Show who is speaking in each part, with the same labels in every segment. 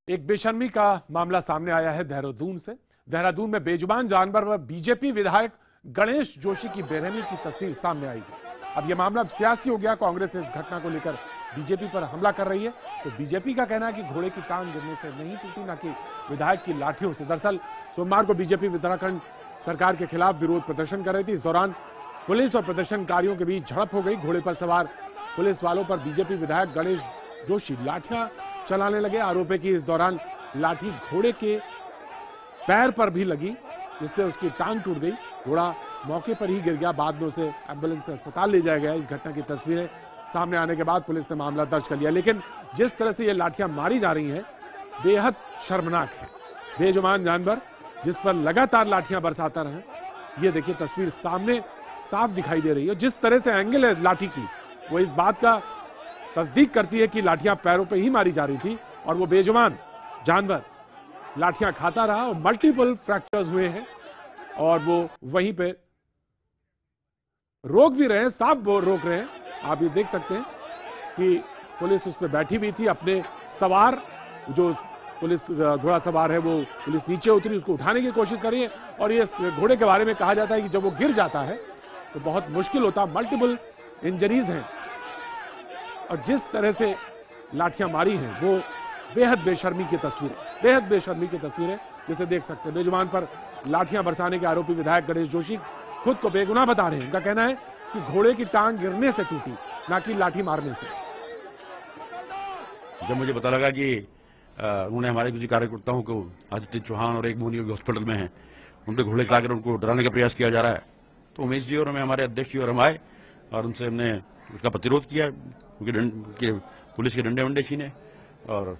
Speaker 1: एक बेशर्मी का मामला सामने आया है देहरादून से। देहरादून में बेजुबान जानवर व बीजेपी विधायक गणेश जोशी की बेरहमी की तस्वीर सामने आई है। अब यह मामला सियासी हो गया। कांग्रेस इस घटना को लेकर बीजेपी पर हमला कर रही है। तो बीजेपी का कहना है कि घोड़े की टांग गिरने से नहीं टूटी, न कि विधायक की लाठियों से। दरअसल सोमवार को बीजेपी उत्तराखंड सरकार के खिलाफ विरोध प्रदर्शन कर रही थी। इस दौरान पुलिस और प्रदर्शनकारियों के बीच झड़प हो गई। घोड़े पर सवार पुलिस वालों पर बीजेपी विधायक गणेश जोशी लाठियां चलाने लगे। आरोप है कि इस दौरान लाठी घोड़े के पैर पर भी लगी, जिससे उसकी टांग टूट गई। घोड़ा मौके पर ही गिर गया। बाद में उसे एम्बुलेंस से अस्पताल ले जाया गया। इस घटना की तस्वीरें सामने आने के बाद पुलिस ने मामला दर्ज कर लिया। लेकिन जिस तरह से ये लाठियां मारी जा रही हैं, बेहद शर्मनाक है। बेजुबान जानवर जिस पर लगातार लाठियां बरसाता रहे, ये देखिए तस्वीर सामने साफ दिखाई दे रही है। जिस तरह से एंगल है लाठी की, वो इस बात का तस्दीक करती है कि लाठियां पैरों पे ही मारी जा रही थी और वो बेजुबान जानवर लाठियां खाता रहा और मल्टीपल फ्रैक्चर्स हुए हैं। और वो वहीं पे रोक भी रहे हैं, साफ रोक रहे हैं। आप ये देख सकते हैं कि पुलिस उस पर बैठी हुई थी। अपने सवार जो पुलिस घोड़ा सवार है, वो पुलिस नीचे उतरी, उसको उठाने की कोशिश कर रही है। और ये घोड़े के बारे में कहा जाता है कि जब वो गिर जाता है तो बहुत मुश्किल होता, मल्टीपल इंजरीज हैं। और जिस तरह से लाठियां मारी हैं, वो बेहद बेशर्मी की तस्वीरें जिसे देख सकते हैं। बेजुबान पर लाठियां बरसाने के आरोपी विधायक गणेश जोशी खुद को बेगुनाह बता रहे हैं। उनका कहना है कि घोड़े की टांग गिरने से टूटी, ना कि लाठी मारने से।
Speaker 2: जब मुझे पता लगा कि उन्होंने हमारे किसी कार्यकर्ताओं को, आदित्य चौहान और एक मोनी हॉस्पिटल में हैं, उन पर घोड़े चलाकर उनको डराने का प्रयास किया जा रहा है, तो उमेश जी और हमारे अध्यक्ष जी और हम आए और उनसे हमने उसका प्रतिरोध किया। उनके पुलिस के डंडे वंडे छीने और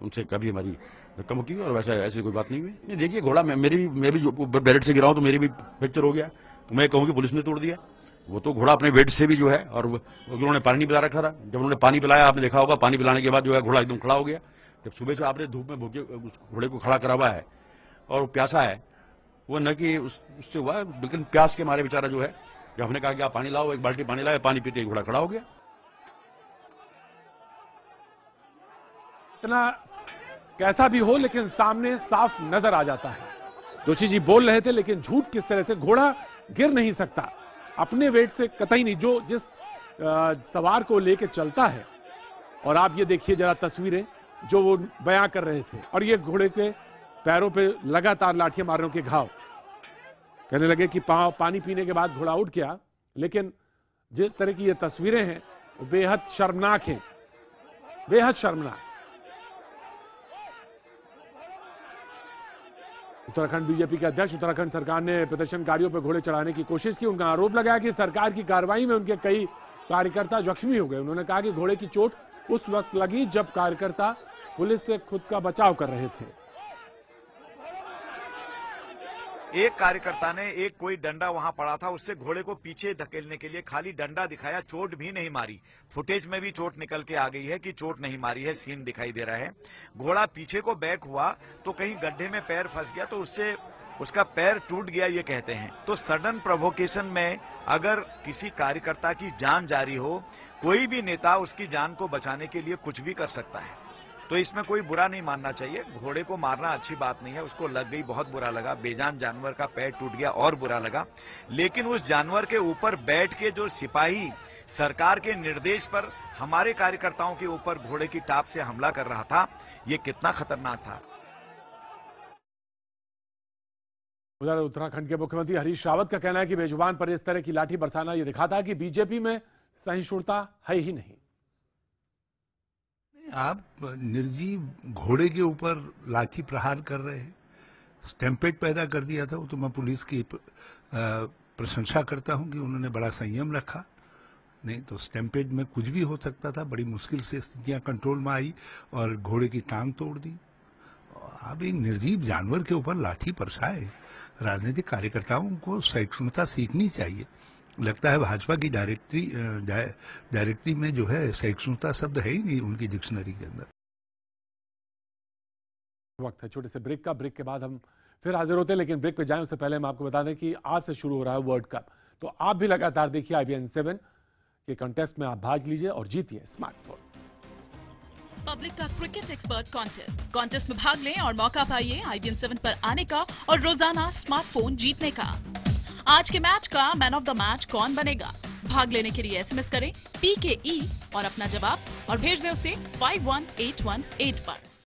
Speaker 2: उनसे कभी हमारी धक्का मुक्की हुई और वैसा ऐसी कोई बात नहीं हुई। नहीं, देखिए घोड़ा मैं भी जो बैरेट से गिरा हूं तो मेरी भी फ्रैक्चर हो गया, तो मैं कहूँ कि पुलिस ने तोड़ दिया। वो तो घोड़ा अपने वेट से भी जो है, और उन्होंने पानी नहीं पिला रखा था। जब उन्होंने पानी पिलाया, आपने देखा होगा, पानी पिलाने के बाद जो है घोड़ा एकदम खड़ा हो गया। जब सुबह से आपने धूप में भूखे उस घोड़े को खड़ा करा हुआ है और वो प्यासा है, वो न कि उससे हुआ, लेकिन प्यास के मारे बेचारा जो है, जब हमने कहा कि आप पानी लाओ, एक बाल्टी पानी लाया, पानी पीते ही घोड़ा खड़ा हो गया।
Speaker 1: इतना कैसा भी हो, लेकिन सामने साफ नजर आ जाता है। जोशी जी बोल रहे थे, लेकिन झूठ किस तरह से। घोड़ा गिर नहीं सकता अपने वेट से, कतई नहीं। जो जिस सवार को लेके चलता है, और आप ये देखिए जरा तस्वीरें जो वो बयां कर रहे थे, और ये घोड़े के पैरों पे लगातार लाठियां मारने के घाव। कहने लगे कि पानी पीने के बाद घोड़ा उठ गया, लेकिन जिस तरह की ये तस्वीरें हैं वो बेहद शर्मनाक हैं, बेहद शर्मनाक। उत्तराखंड बीजेपी के अध्यक्ष, उत्तराखंड सरकार ने प्रदर्शनकारियों पर घोड़े चढ़ाने की कोशिश की। उनका आरोप लगाया कि सरकार की कार्रवाई में उनके कई कार्यकर्ता जख्मी हो गए। उन्होंने कहा कि घोड़े की चोट उस वक्त लगी जब कार्यकर्ता पुलिस से खुद का बचाव कर रहे थे।
Speaker 3: एक कार्यकर्ता ने एक कोई डंडा वहां पड़ा था, उससे घोड़े को पीछे धकेलने के लिए खाली डंडा दिखाया, चोट भी नहीं मारी। फुटेज में भी चोट निकल के आ गई है कि चोट नहीं मारी है, सीन दिखाई दे रहा है। घोड़ा पीछे को बैक हुआ तो कहीं गड्ढे में पैर फंस गया, तो उससे उसका पैर टूट गया, ये कहते हैं। तो सडन प्रोवोकेशन में अगर किसी कार्यकर्ता की जान जा रही हो, कोई भी नेता उसकी जान को बचाने के लिए कुछ भी कर सकता है, तो इसमें कोई बुरा नहीं मानना चाहिए। घोड़े को मारना अच्छी बात नहीं है, उसको लग गई, बहुत बुरा लगा। बेजान जानवर का पैर टूट गया और बुरा लगा। लेकिन उस जानवर के ऊपर बैठ के जो सिपाही सरकार के निर्देश पर हमारे कार्यकर्ताओं के ऊपर घोड़े की टाप से हमला कर रहा था, ये कितना खतरनाक था।
Speaker 1: उधर उत्तराखंड के मुख्यमंत्री हरीश रावत का कहना है कि बेजुबान पर इस तरह की लाठी बरसाना ये दिखाता है कि बीजेपी में सहिष्णुता है ही नहीं।
Speaker 4: आप निर्जीव घोड़े के ऊपर लाठी प्रहार कर रहे हैं, स्टैम्पेड पैदा कर दिया था। वो तो मैं पुलिस की प्रशंसा करता हूं कि उन्होंने बड़ा संयम रखा। नहीं तो स्टैम्पेड में कुछ भी हो सकता था। बड़ी मुश्किल से स्थितियां कंट्रोल में आई और घोड़े की टांग तोड़ दी। आप एक निर्जीव जानवर के ऊपर लाठी बरसाए। राजनीतिक कार्यकर्ताओं को सहिष्णुता सीखनी चाहिए। लगता है भाजपा की डायरेक्टरी में जो है सहिष्णुता शब्द है ही नहीं उनकी डिक्शनरी के अंदर।
Speaker 1: वक्त है छोटे से ब्रेक का। ब्रेक के बाद हम फिर हाजिर होते हैं, लेकिन ब्रेक पे जाएं उससे पहले हम आपको बता दें कि आज से शुरू हो रहा है वर्ल्ड कप। तो आप भी लगातार देखिए IBN 7 के कंटेस्ट में आप भाग लीजिए और जीतिए स्मार्टफोन।
Speaker 5: पब्लिक का क्रिकेट एक्सपर्ट कॉन्टेस्ट में भाग लें और मौका पाइए IBM 7 पर आने का और रोजाना स्मार्टफोन जीतने का। आज के मैच का मैन ऑफ द मैच कौन बनेगा? भाग लेने के लिए SMS करें PKE और अपना जवाब और भेज दें उसे 51818 पर।